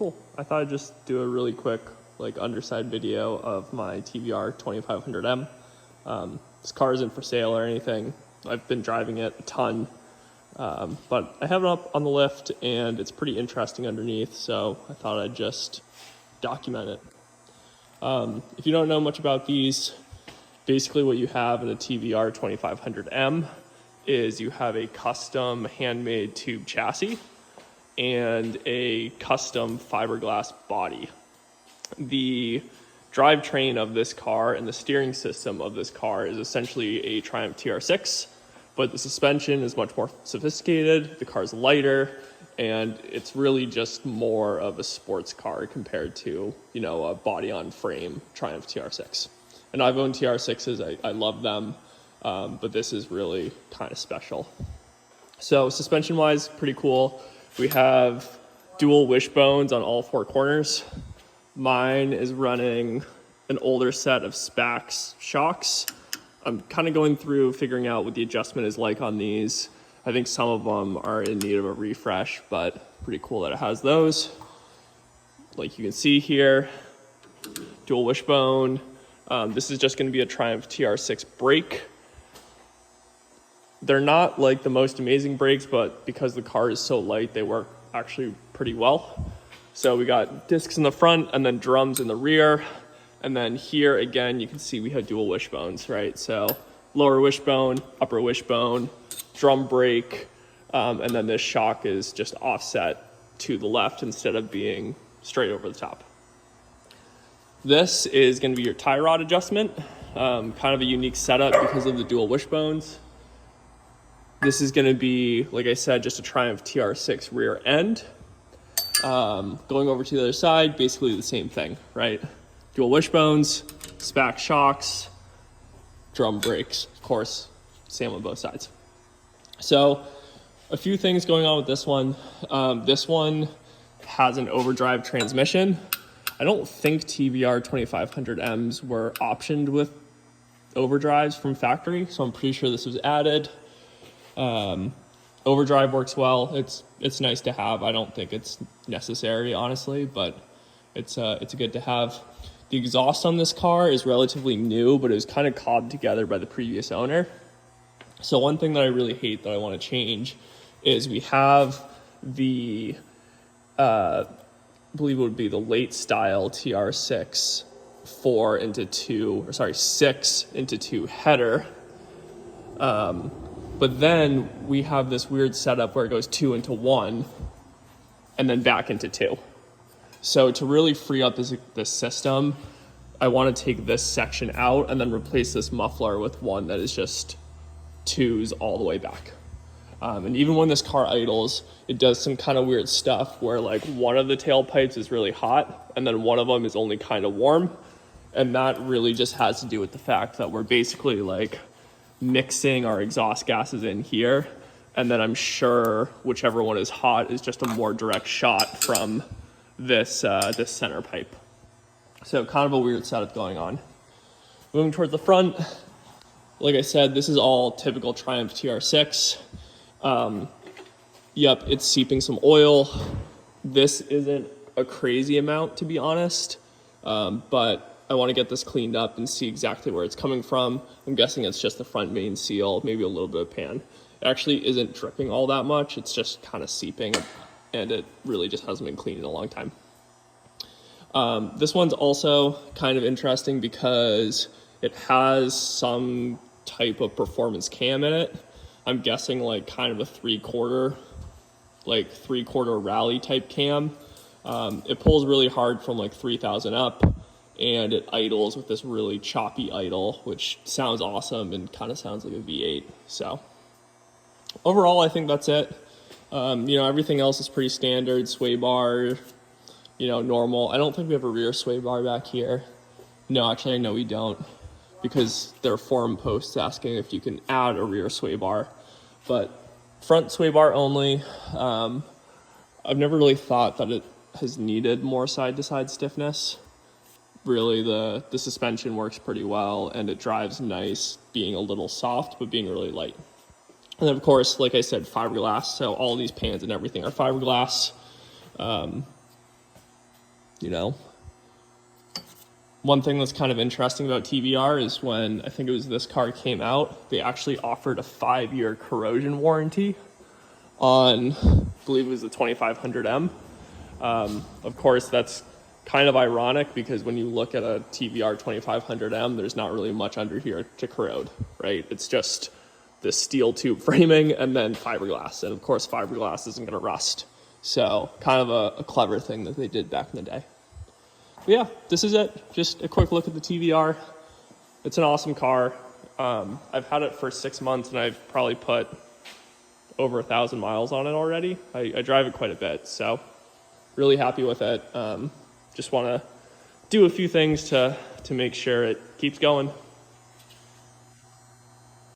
cool. I thought I'd just do a really quick like underside video of my TVR 2500M. This car isn't for sale or anything. I've been driving it a ton, but I have it up on the lift and it's pretty interesting underneath, so I thought I'd just document it. If you don't know much about these, basically what you have in a TVR 2500M is you have a custom handmade tube chassis and a custom fiberglass body. The drivetrain of this car and the steering system of this car is essentially a Triumph TR6, but the suspension is much more sophisticated, the car's lighter, and it's really just more of a sports car compared to, you know, a body on frame Triumph TR6. And I've owned TR6s, I love them, but this is really kind of special. So suspension wise, pretty cool. We have dual wishbones on all four corners. Mine is running an older set of Spax shocks. I'm kind of going through figuring out what the adjustment is like on these. I think some of them are in need of a refresh, but pretty cool that it has those. Like you can see here, dual wishbone. This is just going to be a Triumph TR6 brake. They're not like the most amazing brakes, but because the car is so light, they work actually pretty well. So we got discs in the front and then drums in the rear. And then here again, you can see we have dual wishbones, right? So lower wishbone, upper wishbone, drum brake, and then this shock is just offset to the left instead of being straight over the top. This is going to be your tie rod adjustment, kind of a unique setup because of the dual wishbones. This is going to be, like I said, just a Triumph TR6 rear end. Going over to the other side, basically the same thing, right? Dual wishbones, Spax shocks, drum brakes, of course, same on both sides. So a few things going on with this one. This one has an overdrive transmission. I don't think TVR 2500Ms were optioned with overdrives from factory, so I'm pretty sure this was added. Overdrive works well. It's nice to have. I don't think it's necessary, honestly, but it's good to have. The exhaust on this car is relatively new, but it was kind of cobbed together by the previous owner. So one thing that I really hate that I want to change is we have the, I believe it would be the late style TR6 6 into 2 header. But then we have this weird setup where it goes 2 into 1 and then back into 2. So to really free up this system, I want to take this section out and then replace this muffler with one that is just 2s all the way back. And even when this car idles, it does some kind of weird stuff where like one of the tailpipes is really hot and then one of them is only kind of warm. And that really just has to do with the fact that we're basically like mixing our exhaust gases in here. And then I'm sure whichever one is hot is just a more direct shot from this center pipe. So kind of a weird setup going on. Moving towards the front, like I said, this is all typical Triumph TR6. Yep, it's seeping some oil. This isn't a crazy amount, to be honest, but I want to get this cleaned up and see exactly where it's coming from. I'm guessing it's just the front main seal, maybe a little bit of pan. It actually isn't dripping all that much. It's just kind of seeping, and it really just hasn't been cleaned in a long time. This one's also kind of interesting because it has some type of performance cam in it. I'm guessing like kind of a three-quarter rally type cam. It pulls really hard from like 3,000 up, and it idles with this really choppy idle, which sounds awesome and kind of sounds like a V8. So overall, I think that's it. Everything else is pretty standard. Sway bar, normal. I don't think we have a rear sway bar back here. No, actually, I know we don't, because there are forum posts asking if you can add a rear sway bar, but front sway bar only. I've never really thought that it has needed more side-to-side stiffness. Really, the suspension works pretty well, and it drives nice, being a little soft, but being really light. And then, of course, like I said, fiberglass. So all these pans and everything are fiberglass. you know. One thing that's kind of interesting about TVR is when I think it was this car came out, they actually offered a 5-year corrosion warranty on, I believe it was the 2500M. Of course, that's kind of ironic because when you look at a TVR 2500M, there's not really much under here to corrode, right? It's just the steel tube framing and then fiberglass. And of course, fiberglass isn't going to rust. So kind of a clever thing that they did back in the day. But yeah, this is it. Just a quick look at the TVR. It's an awesome car. I've had it for 6 months and I've probably put over 1,000 miles on it already. I drive it quite a bit, so really happy with it. Just want to do a few things to make sure it keeps going.